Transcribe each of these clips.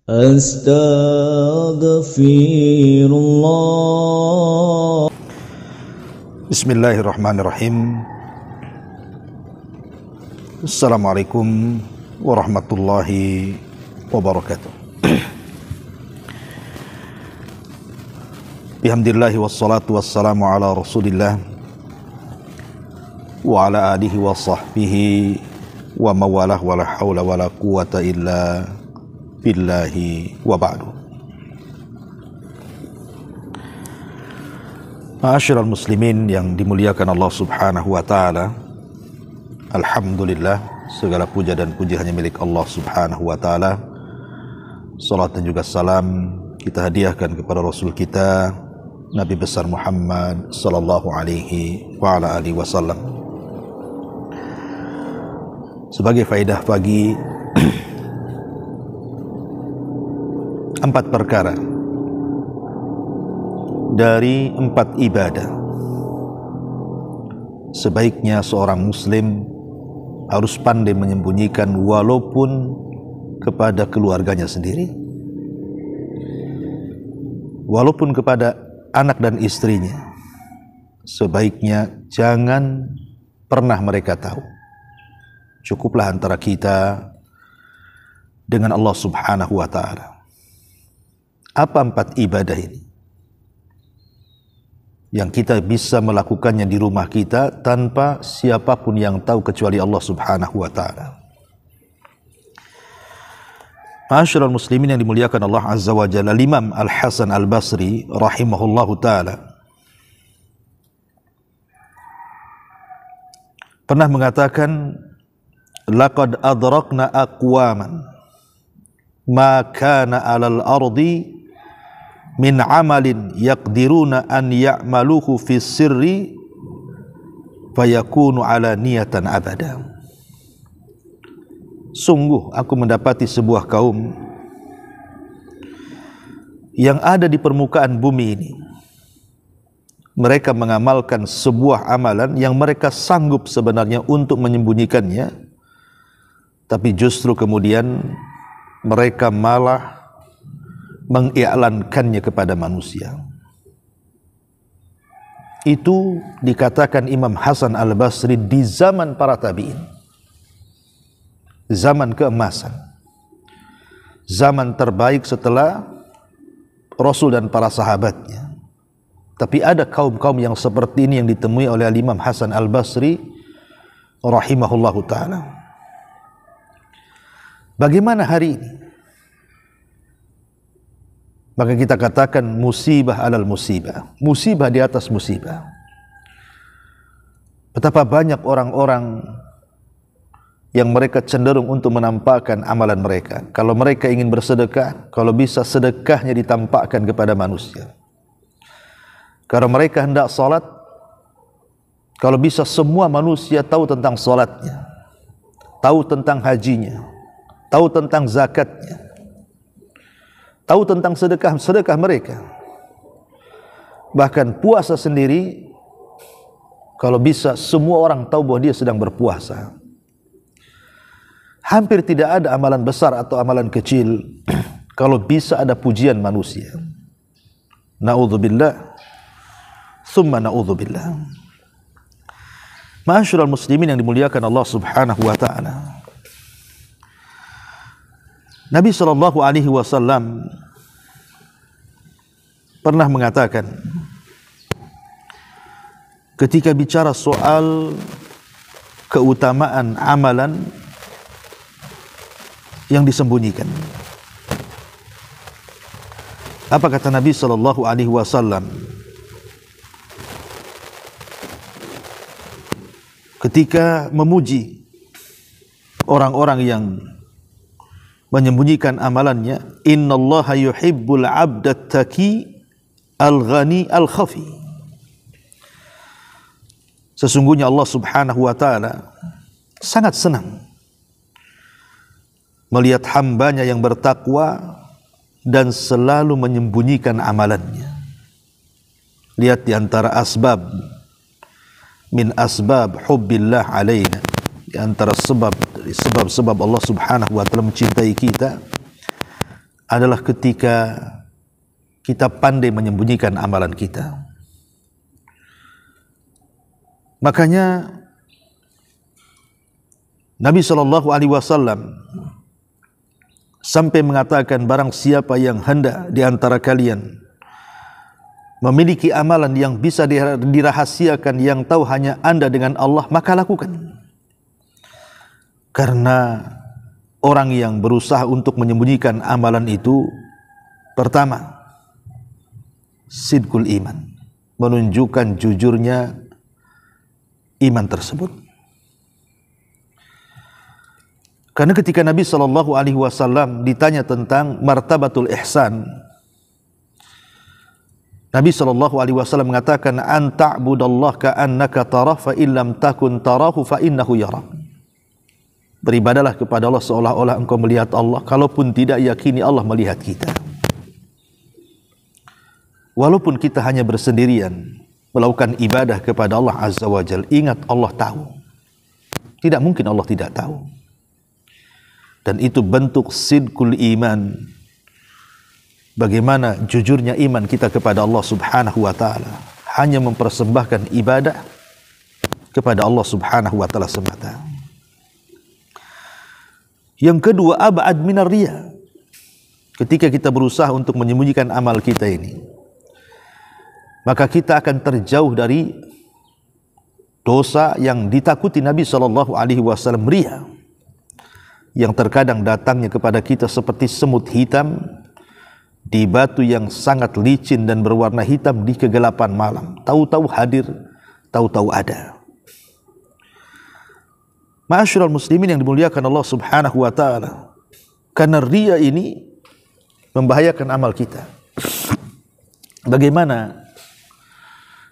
Astaghfirullah. Bismillahirrahmanirrahim. Assalamualaikum warahmatullahi wabarakatuh. Bihamdillahi wassalatu wassalamu ala rasulillah wa ala alihi wa sahbihi wa mawalah wa la hawla wa la quwata illa billahi wa ba'du. Ma'asyiral muslimin yang dimuliakan Allah subhanahu wa ta'ala, alhamdulillah, segala puja dan puji hanya milik Allah subhanahu wa ta'ala. Salat dan juga salam kita hadiahkan kepada Rasul kita Nabi besar Muhammad sallallahu alaihi wa ala alihi wasallam. Sebagai faedah pagi, 4 perkara dari 4 ibadah sebaiknya seorang muslim harus pandai menyembunyikan walaupun kepada keluarganya sendiri, walaupun kepada anak dan istrinya. Sebaiknya jangan pernah mereka tahu. Cukuplah antara kita dengan Allah subhanahu wa ta'ala. Apa 4 ibadah ini yang kita bisa melakukannya di rumah kita tanpa siapapun yang tahu kecuali Allah subhanahu wa ta'ala? Ma'asyiral muslimin yang dimuliakan Allah azza wa jalla, Imam Al-Hasan Al-Basri rahimahullahu ta'ala pernah mengatakan, laqad adrakna aqwaman ma kana 'alal ardi min amalin yaqdiruna an ya'maluhu fi sirri fayakunu ala niyatan abada. Sungguh aku mendapati sebuah kaum yang ada di permukaan bumi ini, mereka mengamalkan sebuah amalan yang mereka sanggup sebenarnya untuk menyembunyikannya, tapi justru kemudian mereka malah mengiklankannya kepada manusia. Itu dikatakan Imam Hasan Al-Basri di zaman para tabi'in, zaman keemasan, zaman terbaik setelah Rasul dan para sahabatnya. Tapi ada kaum-kaum yang seperti ini yang ditemui oleh Imam Hasan Al-Basri rahimahullahu ta'ala. Bagaimana hari ini? Maka kita katakan musibah alal musibah, musibah di atas musibah. Betapa banyak orang-orang yang mereka cenderung untuk menampakkan amalan mereka. Kalau mereka ingin bersedekah, kalau bisa sedekahnya ditampakkan kepada manusia. Kalau mereka hendak salat, kalau bisa semua manusia tahu tentang salatnya, tahu tentang hajinya, tahu tentang zakatnya, tahu tentang sedekah mereka. Bahkan puasa sendiri, kalau bisa semua orang tahu bahwa dia sedang berpuasa. Hampir tidak ada amalan besar atau amalan kecil kalau bisa ada pujian manusia. Na'udzubillah, summa na'udzubillah. Ma'asyiral muslimin yang dimuliakan Allah subhanahu wa ta'ala, Nabi SAW pernah mengatakan ketika bicara soal keutamaan amalan yang disembunyikan. Apa kata Nabi SAW ketika memuji orang-orang yang menyembunyikan amalannya? Innallaha yuhibbul 'abdat taqi al-ghani al-khafi. Sesungguhnya Allah subhanahu wa ta'ala sangat senang melihat hambanya yang bertakwa dan selalu menyembunyikan amalannya. Lihat di antara asbab min asbab hubbillah alaina, di antara sebab Allah subhanahu wa ta'ala mencintai kita adalah ketika kita pandai menyembunyikan amalan kita. Makanya Nabi SAW sampai mengatakan, barang siapa yang hendak di antara kalian memiliki amalan yang bisa dirahasiakan, yang tahu hanya Anda dengan Allah, maka lakukan. Karena orang yang berusaha untuk menyembunyikan amalan itu, pertama, sidqul iman, menunjukkan jujurnya iman tersebut. Karena ketika Nabi SAW ditanya tentang martabatul ihsan, Nabi SAW mengatakan, an ta'budallah ka'annaka tarah fa illam takun tarahu fa innahu yarak. Beribadalah kepada Allah seolah-olah engkau melihat Allah, kalaupun tidak, yakini Allah melihat kita. Walaupun kita hanya bersendirian melakukan ibadah kepada Allah Azza wa Jalla, ingat Allah tahu. Tidak mungkin Allah tidak tahu. Dan itu bentuk sidqul iman, bagaimana jujurnya iman kita kepada Allah Subhanahu wa ta'ala, hanya mempersembahkan ibadah kepada Allah Subhanahu wa ta'ala semata. Yang kedua, ab'ad minar riya. Ketika kita berusaha untuk menyembunyikan amal kita ini, maka kita akan terjauh dari dosa yang ditakuti Nabi SAW, riya, yang terkadang datangnya kepada kita seperti semut hitam di batu yang sangat licin dan berwarna hitam di kegelapan malam. Tahu-tahu hadir, tahu-tahu ada. Ma'asyiral muslimin yang dimuliakan Allah Subhanahu wa ta'ala, karena riya ini membahayakan amal kita. Bagaimana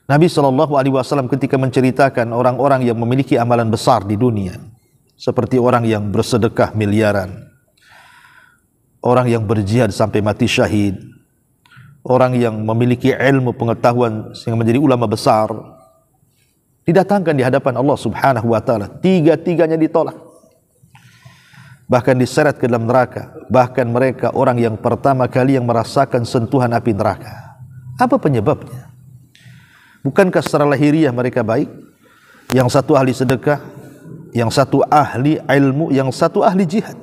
Nabi SAW ketika menceritakan orang-orang yang memiliki amalan besar di dunia, seperti orang yang bersedekah miliaran, orang yang berjihad sampai mati syahid, orang yang memiliki ilmu pengetahuan sehingga menjadi ulama besar, didatangkan di hadapan Allah Subhanahu wa ta'ala, tiga-tiganya ditolak, bahkan diseret ke dalam neraka. Bahkan mereka orang yang pertama kali yang merasakan sentuhan api neraka. Apa penyebabnya? Bukankah secara lahiriah mereka baik? Yang satu ahli sedekah, yang satu ahli ilmu, yang satu ahli jihad.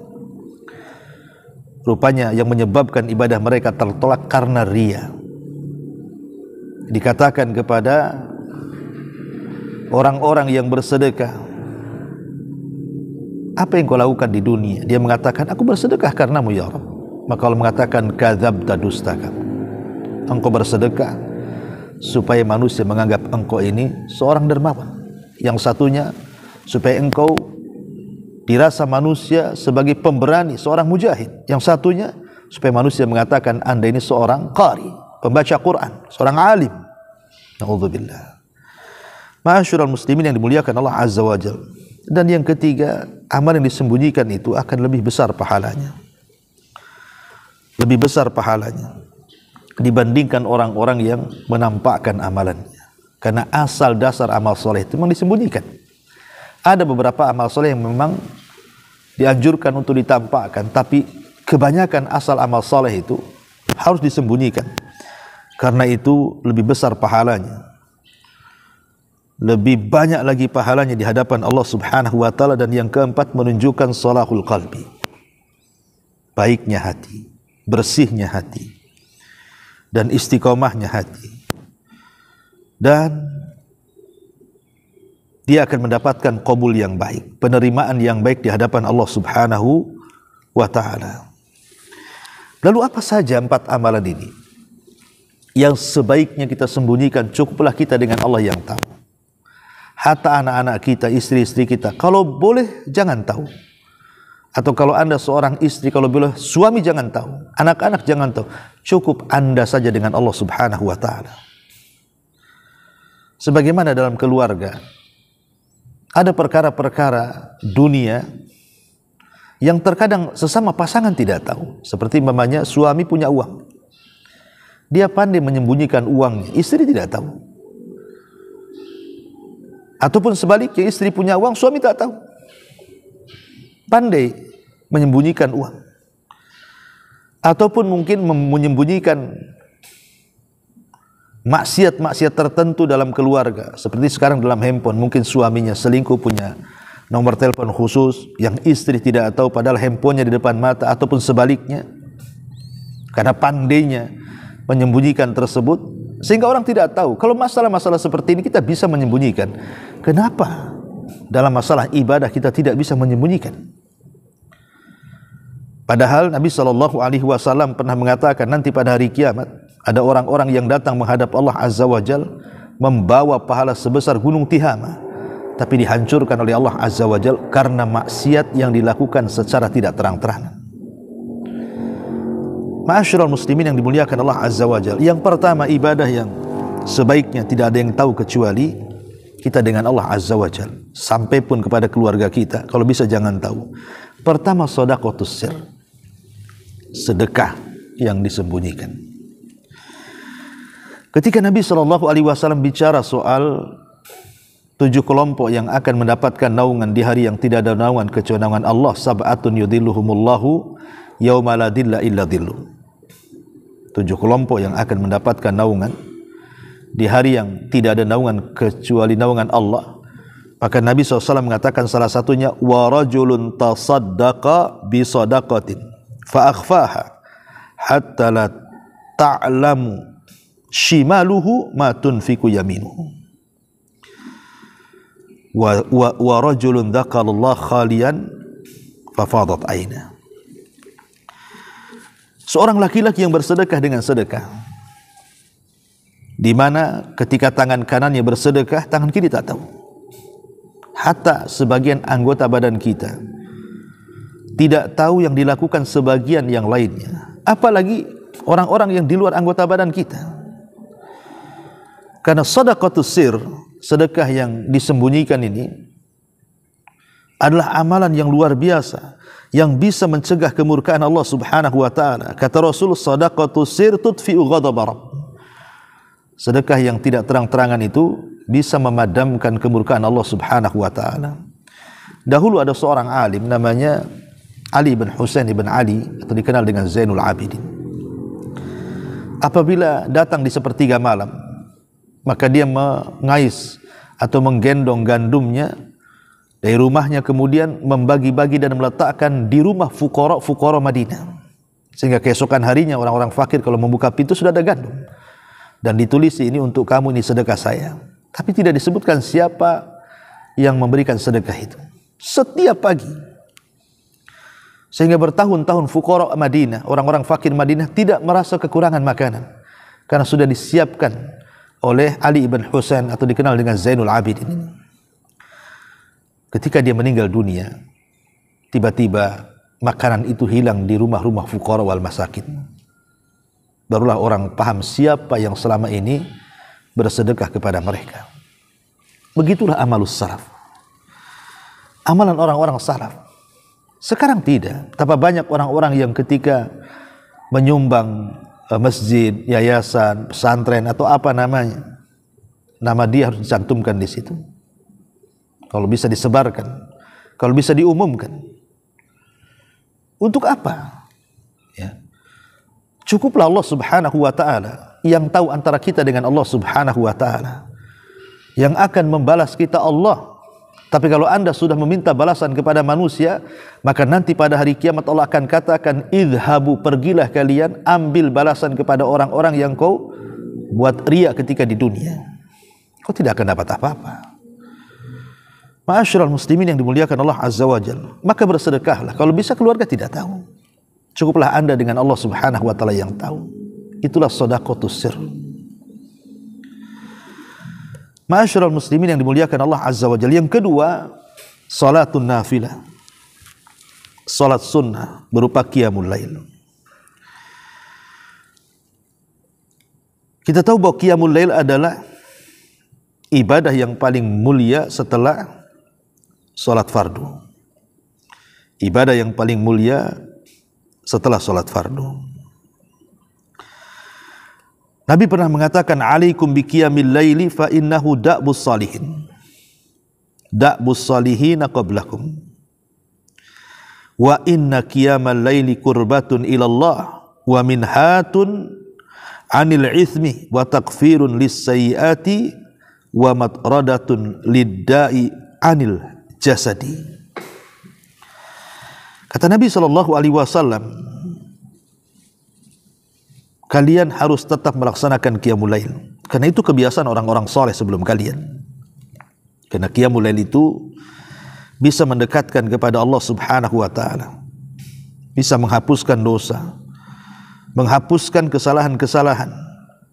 Rupanya yang menyebabkan ibadah mereka tertolak karena riya. Dikatakan kepada orang-orang yang bersedekah, apa yang kau lakukan di dunia? Dia mengatakan, aku bersedekah karenamu ya Rabb. Maka Allah mengatakan, kadzabta, dustaka. Engkau bersedekah supaya manusia menganggap engkau ini seorang dermawan. Yang satunya supaya engkau dirasa manusia sebagai pemberani, seorang mujahid. Yang satunya supaya manusia mengatakan Anda ini seorang qari, pembaca Quran, seorang alim. Na'udzubillah. Ma'asyiral muslimin yang dimuliakan Allah Azza wa Jalla. Dan yang ketiga, amal yang disembunyikan itu akan lebih besar pahalanya. Lebih besar pahalanya dibandingkan orang-orang yang menampakkan amalannya. Karena asal dasar amal soleh itu memang disembunyikan. Ada beberapa amal soleh yang memang dianjurkan untuk ditampakkan, tapi kebanyakan asal amal soleh itu harus disembunyikan. Karena itu lebih besar pahalanya, lebih banyak lagi pahalanya di hadapan Allah Subhanahu wa ta'ala. Dan yang keempat, menunjukkan salahul qalbi, baiknya hati, bersihnya hati, dan istiqomahnya hati. Dan dia akan mendapatkan qabul yang baik, penerimaan yang baik di hadapan Allah Subhanahu wa ta'ala. Lalu apa saja 4 amalan ini yang sebaiknya kita sembunyikan? Cukuplah kita dengan Allah yang tahu. Hatta anak-anak kita, istri-istri kita, kalau boleh jangan tahu. Atau kalau Anda seorang istri, kalau boleh suami jangan tahu, anak-anak jangan tahu. Cukup Anda saja dengan Allah Subhanahu wa ta'ala. Sebagaimana dalam keluarga ada perkara-perkara dunia yang terkadang sesama pasangan tidak tahu. Seperti mamanya suami punya uang, dia pandai menyembunyikan uangnya, istri tidak tahu. Ataupun sebaliknya, istri punya uang, suami tak tahu, pandai menyembunyikan uang. ataupun mungkin menyembunyikan maksiat-maksiat tertentu dalam keluarga, seperti sekarang dalam handphone, mungkin suaminya selingkuh, punya nomor telepon khusus yang istri tidak tahu, padahal handphonenya di depan mata, ataupun sebaliknya, karena pandainya menyembunyikan tersebut, sehingga orang tidak tahu. Kalau masalah-masalah seperti ini kita bisa menyembunyikan, kenapa dalam masalah ibadah kita tidak bisa menyembunyikan? Padahal Nabi SAW pernah mengatakan, nanti pada hari kiamat ada orang-orang yang datang menghadap Allah Azza wa Jal membawa pahala sebesar gunung Tihama, tapi dihancurkan oleh Allah Azza wa Jal karena maksiat yang dilakukan secara tidak terang-terangan. Ma'asyiral muslimin yang dimuliakan Allah Azza wa Jal, yang pertama, ibadah yang sebaiknya tidak ada yang tahu kecuali kita dengan Allah Azza wa Jal, sampai pun kepada keluarga kita, kalau bisa jangan tahu. Pertama, shadaqatus sir, sedekah yang disembunyikan. Ketika Nabi SAW bicara soal 7 kelompok yang akan mendapatkan naungan di hari yang tidak ada naungan kecuali naungan Allah, sab'atun yudhilluhumullahu yauma la dhilla illa dhilluh, 7 kelompok yang akan mendapatkan naungan di hari yang tidak ada naungan kecuali naungan Allah. Maka Nabi SAW mengatakan salah satunya, wa rajulun tasaddaqa bi sadaqatin fa akhfaha hatta la ta'lamu shimaluhu ma tunfiku yaminuhu, wa rajulun dzakalallah khalian fa fadat aina. Seorang laki-laki yang bersedekah dengan sedekah, di mana ketika tangan kanannya bersedekah, tangan kiri tak tahu. Hatta sebagian anggota badan kita tidak tahu yang dilakukan sebagian yang lainnya, apalagi orang-orang yang di luar anggota badan kita. Karena shadaqatus sir, sedekah yang disembunyikan ini adalah amalan yang luar biasa, yang bisa mencegah kemurkaan Allah Subhanahu wa taala. Kata Rasul, shadaqatus sir tudfi'u ghadab Rabb. Sedekah yang tidak terang-terangan itu bisa memadamkan kemurkaan Allah Subhanahu wa taala. Dahulu ada seorang alim namanya Ali bin Husain bin Ali, atau dikenal dengan Zainul Abidin. Apabila datang di sepertiga malam, maka dia mengais atau menggendong gandumnya dari rumahnya, kemudian membagi-bagi dan meletakkan di rumah fuqara Madinah, sehingga keesokan harinya orang-orang fakir kalau membuka pintu sudah ada gandum, dan ditulis, ini untuk kamu, ini sedekah saya. Tapi tidak disebutkan siapa yang memberikan sedekah itu. Setiap pagi, sehingga bertahun-tahun fuqara Madinah, orang-orang fakir Madinah tidak merasa kekurangan makanan, karena sudah disiapkan oleh Ali ibn Husain, atau dikenal dengan Zainul Abidin. Ketika dia meninggal dunia, tiba-tiba makanan itu hilang di rumah-rumah fuqara wal masakin. Barulah orang paham siapa yang selama ini bersedekah kepada mereka. Begitulah amalus salaf, amalan orang-orang salaf. Sekarang tidak. Betapa banyak orang-orang yang ketika menyumbang masjid, yayasan, pesantren, atau apa namanya, nama dia harus dicantumkan di situ. Kalau bisa disebarkan, kalau bisa diumumkan. Untuk apa? Ya. Cukuplah Allah Subhanahu wa taala yang tahu antara kita dengan Allah Subhanahu wa taala. Yang akan membalas kita Allah. Tapi kalau anda sudah meminta balasan kepada manusia, maka nanti pada hari kiamat Allah akan katakan, idhabu, pergilah kalian, ambil balasan kepada orang-orang yang kau buat riya ketika di dunia. Kau tidak akan dapat apa-apa. Ma'asyiral muslimin yang dimuliakan Allah Azza wa Jalla, maka bersedekahlah. Kalau bisa keluarga tidak tahu, cukuplah anda dengan Allah Subhanahu wa taala yang tahu. Itulah shadaqatus sir. Ma'asyiral muslimin yang dimuliakan Allah Azza wa Jalla. Yang kedua, salatun nafilah, salat sunnah berupa qiyamul lail. Kita tahu bahwa qiyamul lail adalah ibadah yang paling mulia setelah salat fardu. Ibadah yang paling mulia setelah salat fardu. Nabi pernah mengatakan, alaikum biqiyamil laili fa innahu da'bus salihin. Da'bus salihina qablakum. Wa inna qiyamal laili qurbatun ilallah wa minhatun 'anil itsmi wa takfirun lis-sayyiati wa matradatun lid-da'i 'anil jasadi. Kata Nabi sallallahu alaihi wasallam, kalian harus tetap melaksanakan qiyamul lail. Karena itu kebiasaan orang-orang saleh sebelum kalian. Karena qiyamul lail itu bisa mendekatkan kepada Allah Subhanahu wa taala. Bisa menghapuskan dosa, menghapuskan kesalahan-kesalahan,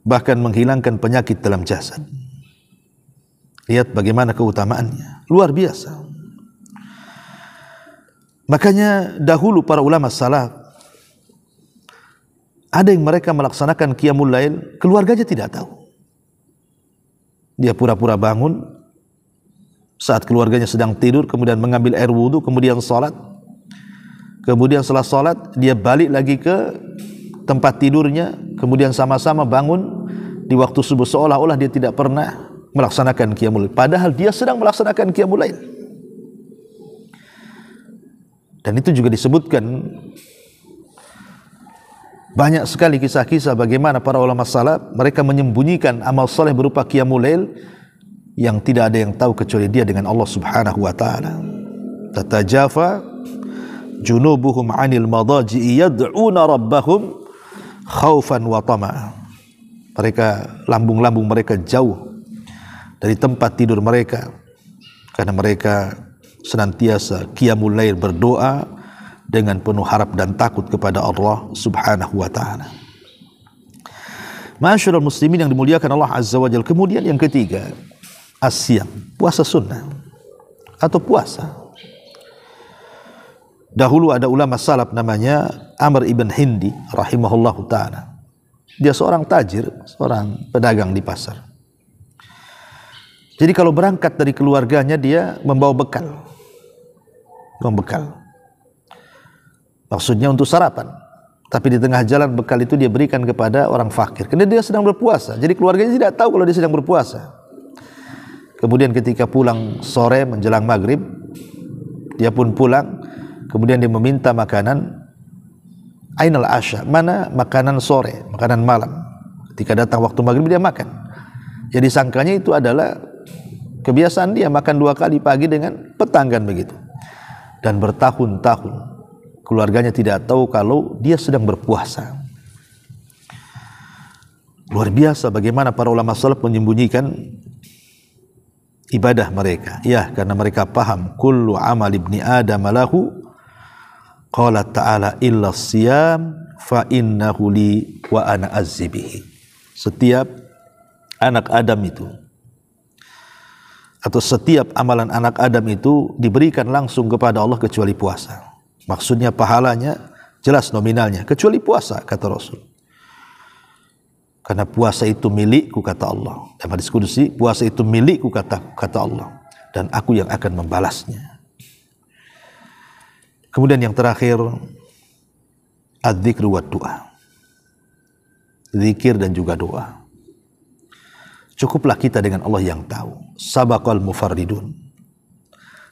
bahkan menghilangkan penyakit dalam jasad. Lihat bagaimana keutamaannya, luar biasa. Makanya dahulu para ulama salaf, ada yang mereka melaksanakan qiyamul lail, keluarganya tidak tahu. Dia pura-pura bangun saat keluarganya sedang tidur, kemudian mengambil air wudu, kemudian salat. Kemudian setelah salat, dia balik lagi ke tempat tidurnya, kemudian sama-sama bangun di waktu subuh, seolah-olah dia tidak pernah melaksanakan qiyamul lail, padahal dia sedang melaksanakan qiyamul lail. Dan itu juga disebutkan banyak sekali kisah-kisah bagaimana para ulama salaf mereka menyembunyikan amal saleh berupa qiyamul lail yang tidak ada yang tahu kecuali dia dengan Allah Subhanahu wa taala. Tatajafa junubuhum 'anil madaji'i yad'una rabbahum khaufan wa tama'a. Mereka, lambung-lambung mereka jauh dari tempat tidur mereka karena mereka senantiasa qiyamul lail, berdoa dengan penuh harap dan takut kepada Allah Subhanahu wa taala. Ma'asyiral muslimin yang dimuliakan Allah Azza wa Jalla. Kemudian yang ketiga, asyam, puasa sunnah atau puasa. Dahulu ada ulama salaf namanya Amr ibn Hindi rahimahullahu ta'ala. Dia seorang tajir, seorang pedagang di pasar. Jadi kalau berangkat dari keluarganya dia membawa bekal. Maksudnya untuk sarapan. Tapi di tengah jalan bekal itu dia berikan kepada orang fakir. Karena dia sedang berpuasa. Jadi keluarganya tidak tahu kalau dia sedang berpuasa. Kemudian ketika pulang sore menjelang maghrib, dia pun pulang. Kemudian dia meminta makanan. Ainal asya, mana makanan sore, makanan malam. Ketika datang waktu maghrib dia makan. Jadi sangkanya itu adalah kebiasaan dia makan 2 kali, pagi dengan petang kan begitu. Dan bertahun-tahun keluarganya tidak tahu kalau dia sedang berpuasa. Luar biasa bagaimana para ulama salaf menyembunyikan ibadah mereka. Ya, karena mereka paham kullu amal ibni adam lahu, qala ta'ala illa siyam fa innahu li wa ana azzibihi. Setiap anak Adam itu atau setiap amalan anak Adam itu diberikan langsung kepada Allah kecuali puasa. Maksudnya pahalanya jelas nominalnya, kecuali puasa kata Rasul. Karena puasa itu milikku kata Allah. Dalam hadis qudsi, puasa itu milikku kata Allah, dan aku yang akan membalasnya. Kemudian yang terakhir, adzikru wa doa. Zikir dan juga doa. Cukuplah kita dengan Allah yang tahu. Sabaqal mufarridun.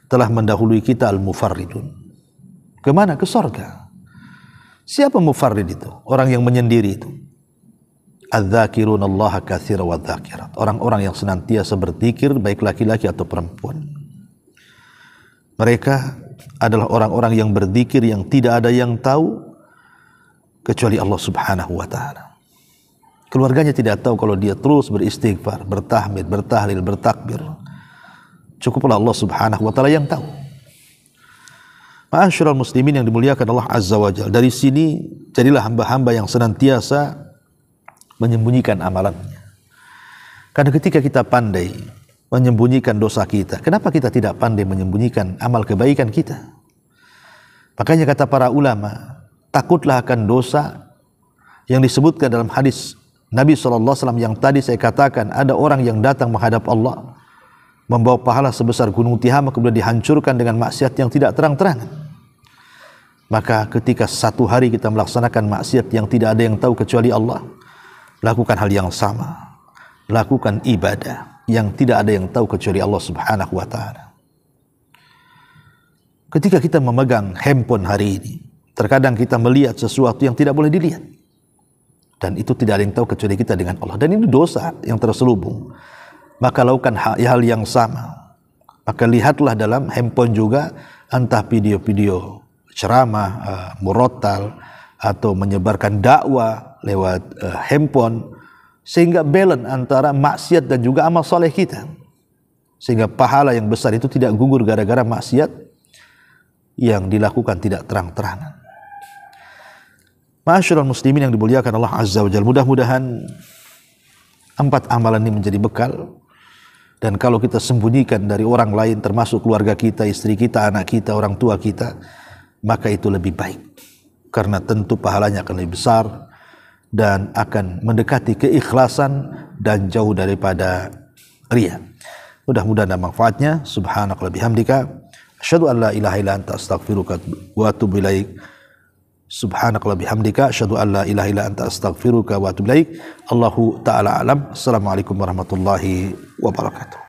Telah mendahului kita al-mufarridun. Kemana? Ke sorga. Siapa mufarrid itu? Orang yang menyendiri itu. Adzakirun Allah katsira wa dzakirat. Orang-orang yang senantiasa berzikir, baik laki-laki atau perempuan. Mereka adalah orang-orang yang berzikir yang tidak ada yang tahu kecuali Allah Subhanahu wa taala. Keluarganya tidak tahu kalau dia terus beristighfar, bertahmid, bertahlil, bertakbir. Cukuplah Allah Subhanahu wa taala yang tahu. Ma'asyiral muslimin yang dimuliakan Allah Azza wa Jalla. Dari sini jadilah hamba-hamba yang senantiasa menyembunyikan amalannya. Karena ketika kita pandai menyembunyikan dosa kita, kenapa kita tidak pandai menyembunyikan amal kebaikan kita? Makanya kata para ulama, takutlah akan dosa yang disebutkan dalam hadis Nabi SAW yang tadi saya katakan, ada orang yang datang menghadap Allah membawa pahala sebesar gunung Tihama, kemudian dihancurkan dengan maksiat yang tidak terang-terangan. Maka ketika satu hari kita melaksanakan maksiat yang tidak ada yang tahu kecuali Allah, lakukan hal yang sama. Lakukan ibadah yang tidak ada yang tahu kecuali Allah Subhanahu wa taala. Ketika kita memegang handphone hari ini, terkadang kita melihat sesuatu yang tidak boleh dilihat. dan itu tidak ada yang tahu kecuali kita dengan Allah, dan ini dosa yang terselubung. Maka lakukan hal yang sama. Maka lihatlah dalam handphone juga, entah video-video ceramah, murotal, atau menyebarkan dakwah lewat handphone, sehingga balance antara maksiat dan juga amal soleh kita, sehingga pahala yang besar itu tidak gugur gara-gara maksiat yang dilakukan tidak terang-terangan. Ma'asyiral muslimin yang dimuliakan Allah Azza wa Jalla, mudah-mudahan 4 amalan ini menjadi bekal, dan kalau kita sembunyikan dari orang lain, termasuk keluarga kita, istri kita, anak kita, orang tua kita, maka itu lebih baik, karena tentu pahalanya akan lebih besar dan akan mendekati keikhlasan dan jauh daripada riya. Mudah-mudahan ada manfaatnya. Subhanakallahumma bihamdika asyhadu an la ilaha illa anta astaghfiruka wa atubu ilaik. Subhanakallahumma bihamdika asyhadu an la ilaha illa anta astaghfiruka wa atubu ilaik. Allahu ta'ala alam. Assalamualaikum warahmatullahi wabarakatuh.